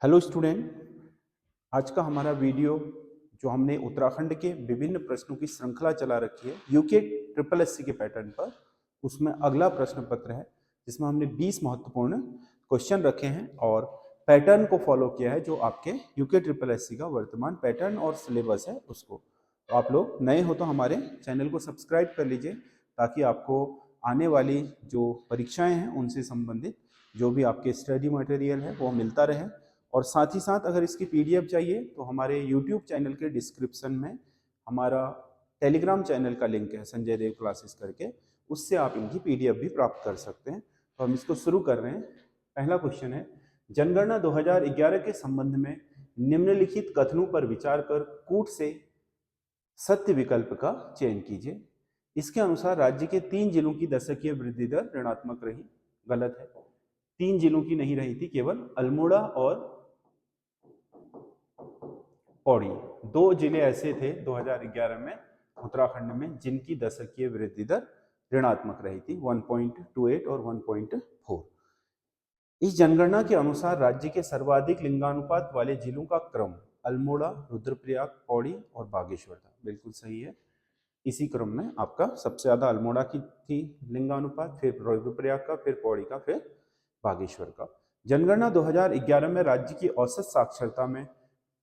Hello student. आज का हमारा वीडियो जो हमने उत्तराखंड के विभिन्न प्रश्नों की श्रृंखला चला रखी है यूके ट्रिपल एससी के पैटर्न पर, उसमें अगला प्रश्न पत्र है जिसमें हमने 20 महत्वपूर्ण क्वेश्चन रखे हैं और पैटर्न को फॉलो किया है जो आपके यूके ट्रिपल एससी का वर्तमान पैटर्न और सिलेबस है उसको। तो आप लोग नए हो तो हमारे चैनल को सब्सक्राइब कर लीजिए ताकि आपको आने वाली जो परीक्षाएं हैं उनसे संबंधित जो भी आपके स्टडी मटेरियल है वो मिलता रहे। और साथ ही साथ अगर इसकी पीडीएफ चाहिए तो हमारे यूट्यूब चैनल के डिस्क्रिप्शन में हमारा टेलीग्राम चैनल का लिंक है संजय देव क्लासेस करके, उससे आप इनकी पीडीएफ भी प्राप्त कर सकते हैं। तो हम इसको शुरू कर रहे हैं। पहला क्वेश्चन है, जनगणना 2011 के संबंध में निम्नलिखित कथनों पर विचार कर कूट से सत्य विकल्प का चयन कीजिए। इसके अनुसार राज्य के 3 जिलों की दशकीय वृद्धि दर ऋणात्मक रही। गलत है, 3 जिलों की नहीं रही थी, केवल अल्मोड़ा और पौड़ी 2 जिले ऐसे थे 2011 में उत्तराखंड में जिनकी दशकीय वृद्धि दर ऋणात्मक रही थी 1.28 और 1.4। इस जनगणना के अनुसार राज्य के सर्वाधिक लिंगानुपात वाले जिलों का क्रम अल्मोड़ा, रुद्रप्रयाग, पौड़ी और बागेश्वर था। बिल्कुल सही है। इसी क्रम में आपका सबसे ज्यादा अल्मोड़ा की थी लिंगानुपात, फिर रुद्रप्रयाग का, फिर पौड़ी का, फिर बागेश्वर का। जनगणना 2011 में राज्य की औसत साक्षरता में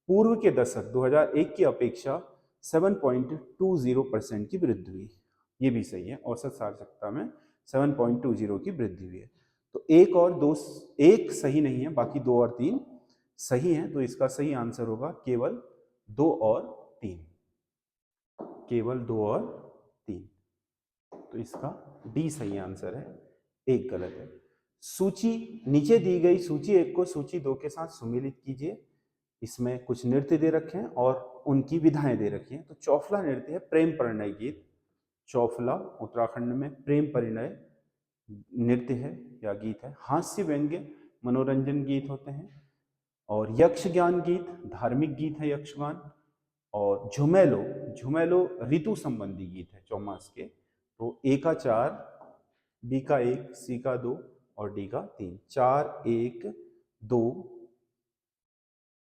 पूर्व के दशक 2001 की अपेक्षा 7.20% की वृद्धि हुई। ये भी सही है, औसत साक्षरता में 7.20 की वृद्धि हुई है। तो एक और दो, एक सही नहीं है, बाकी 2 और 3 सही हैं। तो इसका सही आंसर होगा केवल 2 और 3, केवल 2 और 3। तो इसका डी सही आंसर है, एक गलत है। सूची नीचे दी गई सूची 1 को सूची 2 के साथ सुमेलित कीजिए। इसमें कुछ नृत्य दे रखे हैं और उनकी विधाएं दे रखी हैं। तो चौफला नृत्य है प्रेम परिणय गीत। चौफला उत्तराखंड में प्रेम परिणय नृत्य है या गीत है। हास्य व्यंग्य मनोरंजन गीत होते हैं। और यक्ष ज्ञान गीत धार्मिक गीत है, यक्षगान। और झुमेलो, झुमेलो ऋतु संबंधी गीत है चौमास के। तो ए का 4, बी का 1, सी का 2 और डी का 3। 4 1 2,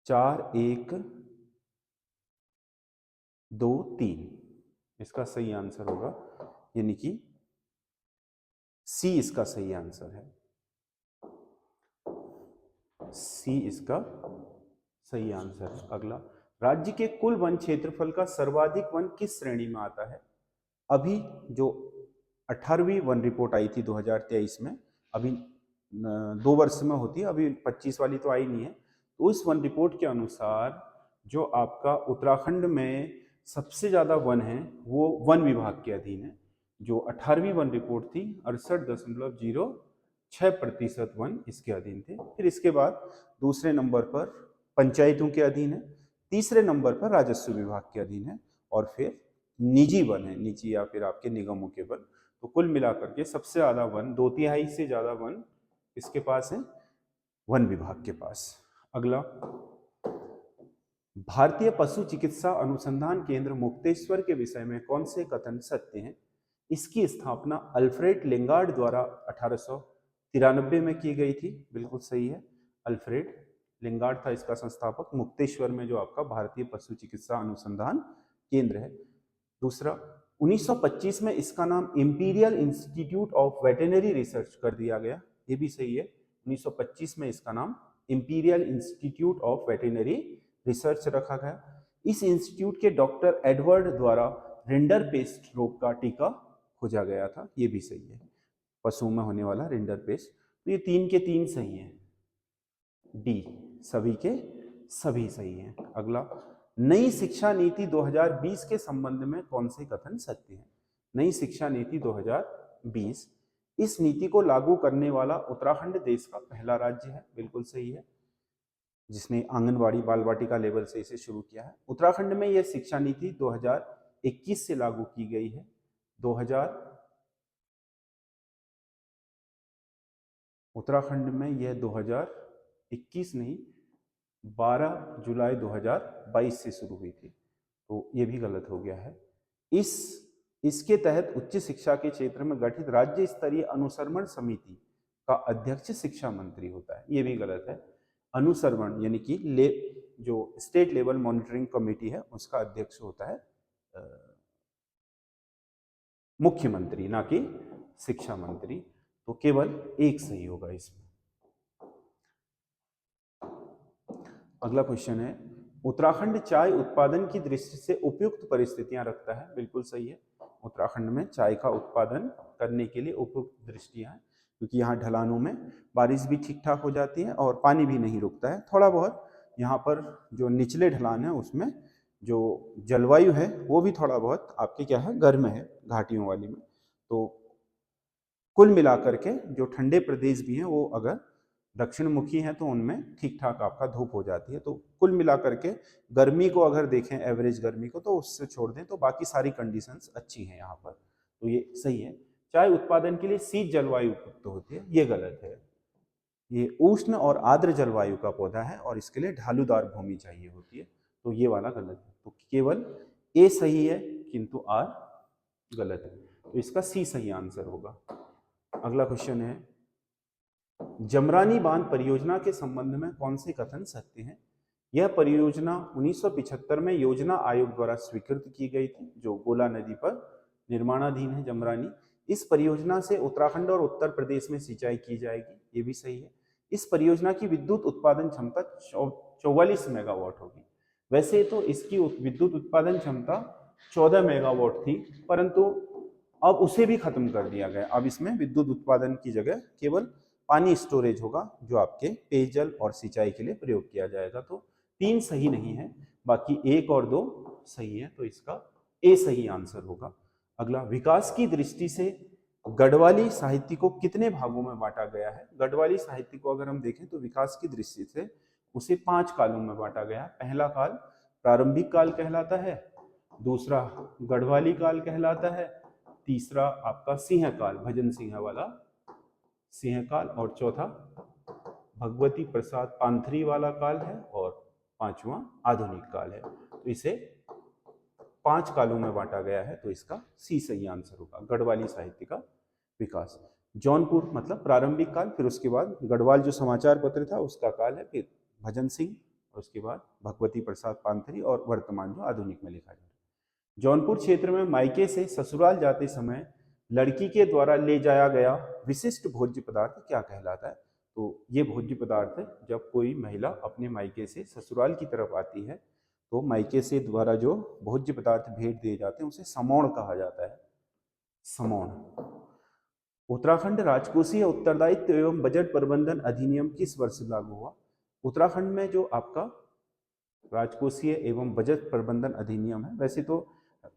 4 1 2 3, इसका सही आंसर होगा, यानी कि सी इसका सही आंसर है। सी इसका सही आंसर है। अगला, राज्य के कुल वन क्षेत्रफल का सर्वाधिक वन किस श्रेणी में आता है? अभी जो 18वीं वन रिपोर्ट आई थी 2023 में, अभी 2 वर्ष में होती है, अभी 25 वाली तो आई नहीं है। तो उस वन रिपोर्ट के अनुसार जो आपका उत्तराखंड में सबसे ज्यादा वन है वो वन विभाग के अधीन है। जो 18वीं वन रिपोर्ट थी 68.06% वन इसके अधीन थे। फिर इसके बाद दूसरे नंबर पर पंचायतों के अधीन है, तीसरे नंबर पर राजस्व विभाग के अधीन है, और फिर निजी वन है, निजी या फिर आपके निगमों के वन। तो कुल मिलाकर के सबसे ज्यादा वन, 2/3 से ज्यादा वन इसके पास है, वन विभाग के पास। अगला, भारतीय पशु चिकित्सा अनुसंधान केंद्र मुक्तेश्वर के विषय में कौन से कथन सत्य हैं? इसकी स्थापना अल्फ्रेड लिंगार्ड द्वारा 1893 में की गई थी। बिल्कुल सही है, अल्फ्रेड लिंगार्ड था इसका संस्थापक। मुक्तेश्वर में जो आपका भारतीय पशु चिकित्सा अनुसंधान केंद्र है। दूसरा, 1925 में इसका नाम imperial institute of veterinary research कर दिया गया। ये भी सही है, 1925 में इसका नाम imperial institute of veterinary research रखा गया। इस इंस्टीट्यूट के डॉक्टर एडवर्ड द्वारा रिंडर पेस्ट रोग का टीका खोजा गया था। ये भी सही है, पशुओं में होने वाला रिंडर पेस्ट। तो ये 3 के 3 सही हैं, डी सभी के सभी सही हैं। अगला, नई शिक्षा नीति 2020 के संबंध में कौन से कथन सत्य हैं? नई शिक्षा नीति 2020, इस नीति को लागू करने वाला उत्तराखंड देश का पहला राज्य है। बिल्कुल सही है, जिसने आंगनवाड़ी बाल वाटिका लेवल से इसे शुरू किया है। उत्तराखंड में यह शिक्षा नीति 2021 से लागू की गई है। उत्तराखंड में यह 2021 नहीं, 12 जुलाई 2022 से शुरू हुई थी। तो ये भी गलत हो गया है। इसके तहत उच्च शिक्षा के क्षेत्र में गठित राज्य स्तरीय अनुसरण समिति का अध्यक्ष शिक्षा मंत्री होता है। ये भी गलत है। अनुसरण यानी कि जो स्टेट लेवल मॉनिटरिंग कमेटी है उसका अध्यक्ष होता है मुख्यमंत्री, ना कि शिक्षा मंत्री। तो केवल एक सही होगा इसमें। अगला क्वेश्चन है, उत्तराखंड चाय उत्पादन की दृष्टि से उपयुक्त परिस्थितियां रखता है। बिल्कुल सही है, उत्तराखंड में चाय का उत्पादन करने के लिए उपयुक्त दृष्टियां हैं, क्योंकि यहाँ ढलानों में बारिश भी ठीक ठाक हो जाती है और पानी भी नहीं रुकता है। थोड़ा बहुत यहाँ पर जो निचले ढलान है उसमें जो जलवायु है वो भी थोड़ा बहुत आपके क्या है, गर्म है घाटियों वाली में। तो कुल मिलाकर के जो ठंडे प्रदेश भी हैं वो अगर दक्षिण मुखी हैं तो उनमें ठीक ठाक आपका धूप हो जाती है। तो कुल मिलाकर के गर्मी को अगर देखें, एवरेज गर्मी को, तो उससे छोड़ दें तो बाकी सारी कंडीशंस अच्छी हैं यहाँ पर, तो ये सही है। चाय उत्पादन के लिए शीत जलवायु उपयुक्त होती है, ये गलत है। ये उष्ण और आर्द्र जलवायु का पौधा है और इसके लिए ढालूदार भूमि चाहिए होती है, तो ये वाला गलत है। तो केवल ए सही है किंतु आर गलत है, तो इसका सी सही आंसर होगा। अगला क्वेश्चन है, जमरानी बांध परियोजना के संबंध में कौन से कथन सत्य हैं? यह परियोजना 1975 में योजना आयोग द्वारा स्वीकृत की गई थी, जो गोला नदी पर निर्माणाधीन है जमरानी। इस परियोजना से उत्तराखंड और उत्तर प्रदेश में सिंचाई की जाएगी, ये भी सही है। इस परियोजना की विद्युत उत्पादन क्षमता 44 मेगावाट होगी। वैसे तो इसकी विद्युत उत्पादन क्षमता 14 मेगावाट थी, परंतु अब उसे भी खत्म कर दिया गया। अब इसमें विद्युत उत्पादन की जगह केवल पानी स्टोरेज होगा, जो आपके पेयजल और सिंचाई के लिए प्रयोग किया जाएगा। तो 3 सही नहीं है, बाकी 1 और 2 सही है, तो इसका ए सही आंसर होगा। अगला, विकास की दृष्टि से गढ़वाली साहित्य को कितने भागों में बांटा गया है? गढ़वाली साहित्य को अगर हम देखें तो विकास की दृष्टि से उसे 5 कालों में बांटा गया। पहला काल प्रारंभिक काल कहलाता है, दूसरा गढ़वाली काल कहलाता है, तीसरा आपका सिंह काल, भजन सिंह वाला सिंह काल, और चौथा भगवती प्रसाद पांथरी वाला काल है, और पांचवा आधुनिक काल है। तो इसे 5 कालों में बांटा गया है, तो इसका सी सही आंसर होगा, गढ़वाली साहित्य का विकास। जौनपुर मतलब प्रारंभिक काल, फिर उसके बाद गढ़वाल जो समाचार पत्र था उसका काल है, फिर भजन सिंह, और उसके बाद भगवती प्रसाद पांथरी, और वर्तमान जो आधुनिक में लिखा जाता है। जौनपुर क्षेत्र में मायके से ससुराल जाते समय लड़की के द्वारा ले जाया गया विशिष्ट भोज्य पदार्थ क्या कहलाता है? तो ये भोज्य पदार्थ है, जब कोई महिला अपने मायके से ससुराल की तरफ आती है तो मायके से द्वारा जो भोज्य पदार्थ भेंट दिए जाते हैं उसे समौण कहा जाता है, समौण। उत्तराखंड राजकोषीय उत्तरदायित्व एवं बजट प्रबंधन अधिनियम किस वर्ष लागू हुआ? उत्तराखंड में जो आपका राजकोषीय एवं बजट प्रबंधन अधिनियम है, वैसे तो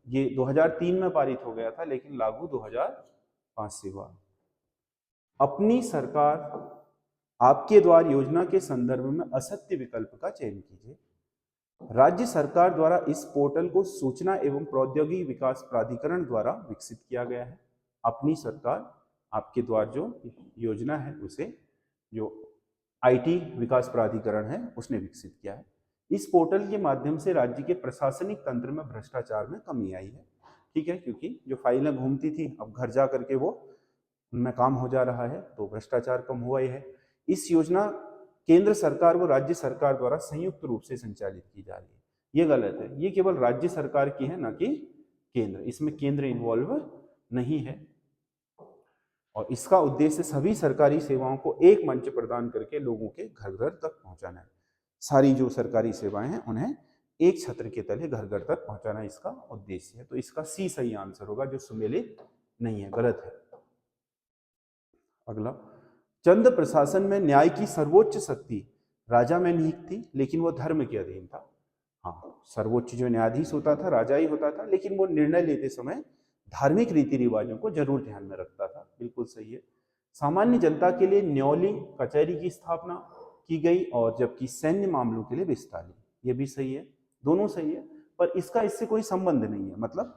ये 2003 में पारित हो गया था, लेकिन लागू 2005 से हुआ। अपनी सरकार आपके द्वार योजना के संदर्भ में असत्य विकल्प का चयन कीजिए। राज्य सरकार द्वारा इस पोर्टल को सूचना एवं प्रौद्योगिकी विकास प्राधिकरण द्वारा विकसित किया गया है। अपनी सरकार आपके द्वार जो योजना है उसे जो आईटी विकास प्राधिकरण है उसने विकसित किया है। इस पोर्टल के माध्यम से राज्य के प्रशासनिक तंत्र में भ्रष्टाचार में कमी आई है। ठीक है, क्योंकि जो फाइलें घूमती थी अब घर जा करके वो उनमें काम हो जा रहा है, तो भ्रष्टाचार कम हुआ ही है। इस योजना केंद्र सरकार व राज्य सरकार द्वारा संयुक्त रूप से संचालित की जा रही है, ये गलत है। ये केवल राज्य सरकार की है, ना कि केंद्र, इसमें केंद्र इन्वॉल्व नहीं है। और इसका उद्देश्य सभी सरकारी सेवाओं को एक मंच प्रदान करके लोगों के घर घर तक पहुंचाना है। सारी जो सरकारी सेवाएं हैं उन्हें एक छत्र के तले घर घर तक पहुंचाना इसका उद्देश्य है। तो इसका सी सही आंसर होगा, जो सुमेलित नहीं है, गलत है। अगला, चंद प्रशासन में न्याय की सर्वोच्च शक्ति राजा में निहित थी, लेकिन वो धर्म के अधीन था। हाँ, सर्वोच्च जो न्यायाधीश होता था राजा ही होता था, लेकिन वो निर्णय लेते समय धार्मिक रीति रिवाजों को जरूर ध्यान में रखता था। बिल्कुल सही है। सामान्य जनता के लिए न्यौली कचहरी की स्थापना की गई, और जबकि सैन्य मामलों के लिए विस्तारी, ये भी सही है, दोनों सही है। पर इसका इससे कोई संबंध नहीं है, मतलब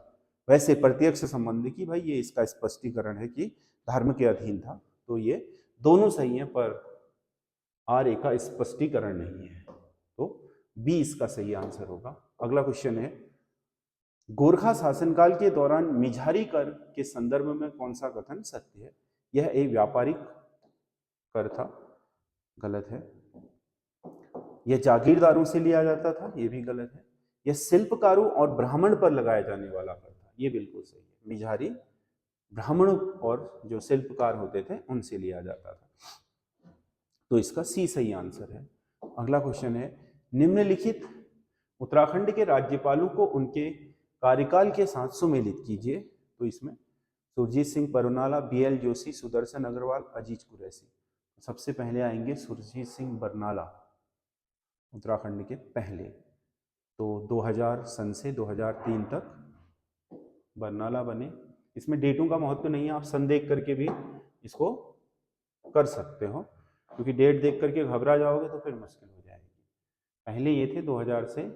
वैसे प्रत्यक्ष संबंध की भाई ये इसका स्पष्टीकरण है कि धर्म के अधीन था, तो ये दोनों सही है, पर आर ए का स्पष्टीकरण नहीं है, तो बी इसका सही आंसर होगा। अगला क्वेश्चन है, गोरखा शासनकाल के दौरान मिझारी कर के संदर्भ में कौन सा कथन सत्य है? यह एक व्यापारिक कर था, गलत है। यह जागीरदारों से लिया जाता था, ये भी गलत है। यह शिल्पकारों और ब्राह्मण पर लगाया जाने वाला कर था, ये बिल्कुल सही है। बिझारी ब्राह्मणों और जो शिल्पकार होते थे उनसे लिया जाता था, तो इसका सी सही आंसर है। अगला क्वेश्चन है, निम्नलिखित उत्तराखंड के राज्यपालों को उनके कार्यकाल के साथ सुमेलित कीजिए। तो इसमें सुरजीत सिंह बरनाला, BL जोशी, सुदर्शन अग्रवाल, अजीज कुरैशी। सबसे पहले आएंगे सुरजीत सिंह बरनाला, उत्तराखंड के पहले। तो 2000 सन से 2003 तक बरनाला बने। इसमें डेटों का महत्व नहीं है, आप सन देख करके भी इसको कर सकते हो, क्योंकि डेट देख करके घबरा जाओगे तो फिर मुश्किल हो जाएगी। पहले ये थे 2000 से,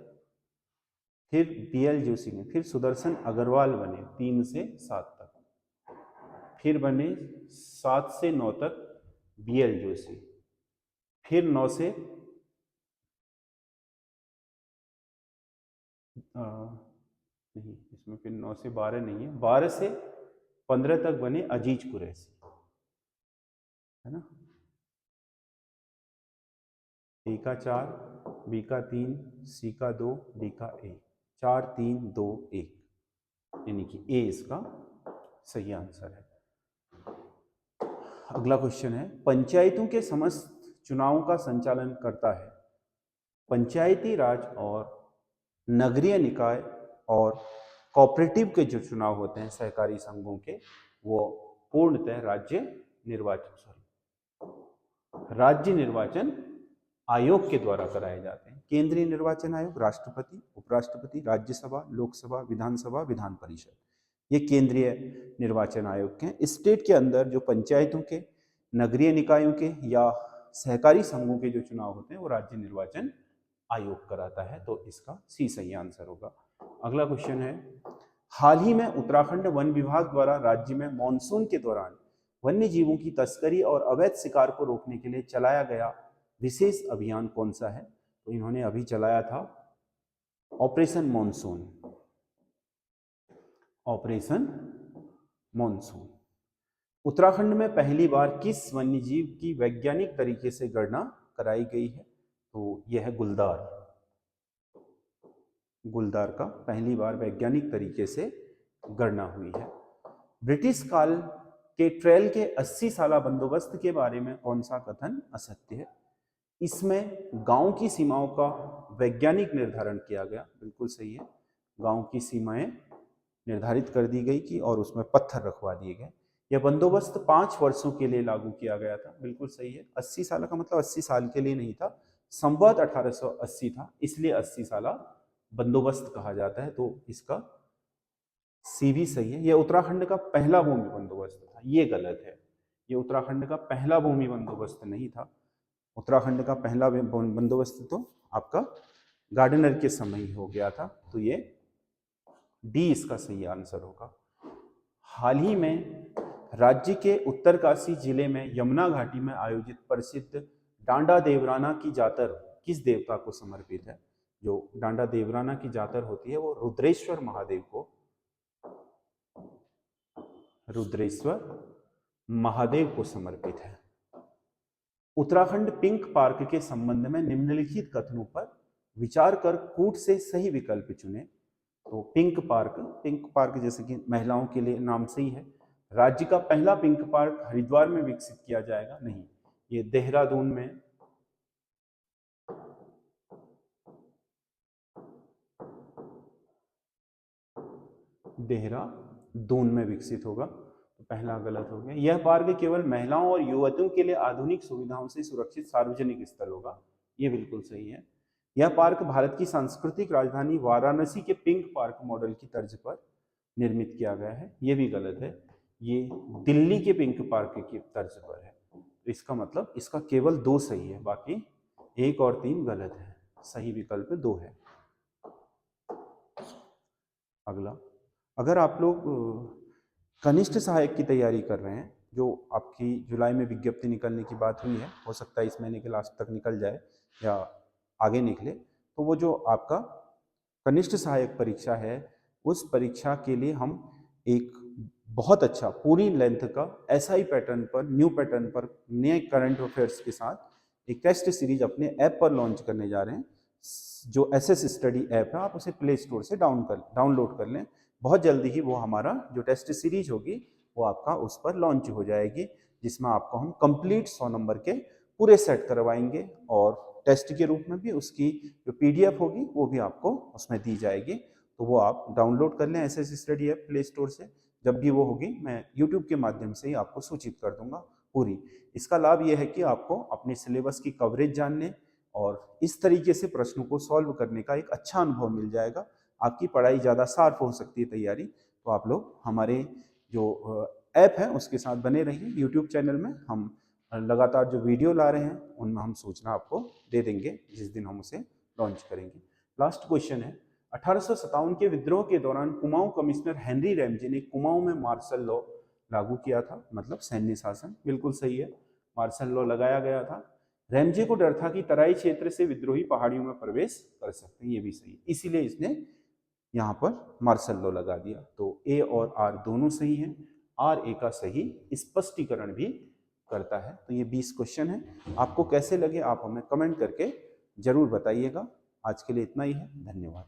फिर BL जोशी ने, फिर सुदर्शन अग्रवाल बने 3 से 7 तक, फिर बने 7 से 9 तक BL जोशी, फिर 9 से नहीं, इसमें फिर 9 से 12 नहीं है, 12 से 15 तक बने अजीज कुरैशी, है ना। A का 4, B का 3, C का 2, D का 1, 4 3 2 1, यानी कि A इसका सही आंसर है। अगला क्वेश्चन है, पंचायतों के समस्त चुनावों का संचालन करता है। पंचायती राज और नगरीय निकाय और कोऑपरेटिव के जो चुनाव होते हैं सहकारी संघों के, वो पूर्णतः राज्य निर्वाचन आयोग के द्वारा कराए जाते हैं। केंद्रीय निर्वाचन आयोग राष्ट्रपति, उपराष्ट्रपति, राज्यसभा, लोकसभा, विधानसभा, विधान परिषद, ये केंद्रीय निर्वाचन आयोग के हैं। स्टेट के अंदर जो पंचायतों के, नगरीय निकायों के या सहकारी संघों के जो चुनाव होते हैं वो राज्य निर्वाचन आयोग कराता है, तो इसका सी सही आंसर होगा। अगला क्वेश्चन है, हाल ही में उत्तराखंड वन विभाग द्वारा राज्य में मॉनसून के दौरान वन्य जीवों की तस्करी और अवैध शिकार को रोकने के लिए चलाया गया विशेष अभियान कौन सा है? तो इन्होंने अभी चलाया था operation monsoon. Operation monsoon. Uttarakhand में पहली बार किस वन्यजीव की वैज्ञानिक तरीके से गणना कराई गई है? तो यह है गुलदार। गुलदार का पहली बार वैज्ञानिक तरीके से गणना हुई है। ब्रिटिश काल के ट्रेल के 80 साला बंदोबस्त के बारे में कौन सा कथन असत्य है? इसमें गांव की सीमाओं का वैज्ञानिक निर्धारण किया गया, बिल्कुल सही है। गांव की सीमाएं निर्धारित कर दी गई कि और उसमें पत्थर रखवा दिए गए। यह बंदोबस्त 5 वर्षों के लिए लागू किया गया था, बिल्कुल सही है। 80 साल का मतलब 80 साल के लिए नहीं था, संवत 1880 था, इसलिए 80 साला बंदोबस्त कहा जाता है, तो इसका सी भी सही है। यह उत्तराखंड का पहला भूमि बंदोबस्त था, ये गलत है। ये उत्तराखंड का पहला भूमि बंदोबस्त नहीं था। उत्तराखंड का पहला बंदोबस्त तो आपका गार्डनर के समय ही हो गया था, तो ये डी इसका सही आंसर होगा। हाल ही में राज्य के उत्तरकाशी जिले में यमुना घाटी में आयोजित प्रसिद्ध डांडा देवराना की जातर किस देवता को समर्पित है? जो डांडा देवराना की जातर होती है वो रुद्रेश्वर महादेव को, रुद्रेश्वर महादेव को समर्पित है। उत्तराखंड पिंक पार्क के संबंध में निम्नलिखित कथनों पर विचार कर कूट से सही विकल्प चुने। तो पिंक पार्क जैसे कि महिलाओं के लिए नाम सही है। राज्य का पहला पिंक पार्क हरिद्वार में विकसित किया जाएगा, नहीं, ये देहरादून में, देहरादून में विकसित होगा, तो पहला गलत हो गया। यह पार्क केवल महिलाओं और युवतियों के लिए आधुनिक सुविधाओं से सुरक्षित सार्वजनिक स्थल होगा, ये बिल्कुल सही है। यह पार्क भारत की सांस्कृतिक राजधानी वाराणसी के पिंक पार्क मॉडल की तर्ज पर निर्मित किया गया है, ये भी गलत है। ये दिल्ली के पिंक पार्क की तर्ज पर है, तो इसका मतलब इसका केवल 2 सही है, बाकी 1 और 3 गलत है। सही विकल्प 2 है। अगला, अगर आप लोग कनिष्ठ सहायक की तैयारी कर रहे हैं, जो आपकी जुलाई में विज्ञप्ति निकलने की बात हुई है, हो सकता है इस महीने के लास्ट तक निकल जाए या आगे निकले, तो वो जो आपका कनिष्ठ सहायक परीक्षा है, उस परीक्षा के लिए हम एक बहुत अच्छा पूरी लेंथ का SI पैटर्न पर, न्यू पैटर्न पर, नए करंट अफेयर्स के साथ एक टेस्ट सीरीज अपने ऐप पर लॉन्च करने जा रहे हैं। जो एसएस स्टडी ऐप है, आप उसे प्ले स्टोर से डाउनलोड कर लें। बहुत जल्दी ही वो हमारा जो टेस्ट सीरीज होगी वो आपका उस पर लॉन्च हो जाएगी, जिसमें आपको हम कंप्लीट 100 नंबर के पूरे सेट करवाएंगे और टेस्ट के रूप में भी उसकी जो पीडीएफ होगी वो भी आपको उसमें दी जाएगी। तो वो आप डाउनलोड कर लें SS study app play store से। जब भी वो होगी मैं यूट्यूब के माध्यम से ही आपको सूचित कर दूंगा पूरी। इसका लाभ ये है कि आपको अपने सिलेबस की कवरेज जानने और इस तरीके से प्रश्नों को सॉल्व करने का एक अच्छा अनुभव मिल जाएगा। आपकी पढ़ाई ज़्यादा शार्प हो सकती है तैयारी। तो आप लोग हमारे जो ऐप है उसके साथ बने रहिए। यूट्यूब चैनल में हम लगातार जो वीडियो ला रहे हैं उनमें हम सूचना आपको दे देंगे जिस दिन हम उसे लॉन्च करेंगे। लास्ट क्वेश्चन है, 1857 के विद्रोह के दौरान कुमाऊं कमिश्नर हेनरी रैमजे ने कुमाऊं में मार्शल लॉ लागू किया था, मतलब सैन्य शासन। बिल्कुल सही है, मार्शल लॉ लगाया गया था। रैमजे को डर था कि तराई क्षेत्र से विद्रोही पहाड़ियों में प्रवेश कर सकते हैं, ये भी सही है, इसीलिए इसने यहाँ पर मार्शल लॉ लगा दिया। तो ए और आर दोनों सही हैं। आर ए का सही स्पष्टीकरण भी करता है। तो ये 20 क्वेश्चन है। आपको कैसे लगे आप हमें कमेंट करके जरूर बताइएगा। आज के लिए इतना ही है, धन्यवाद।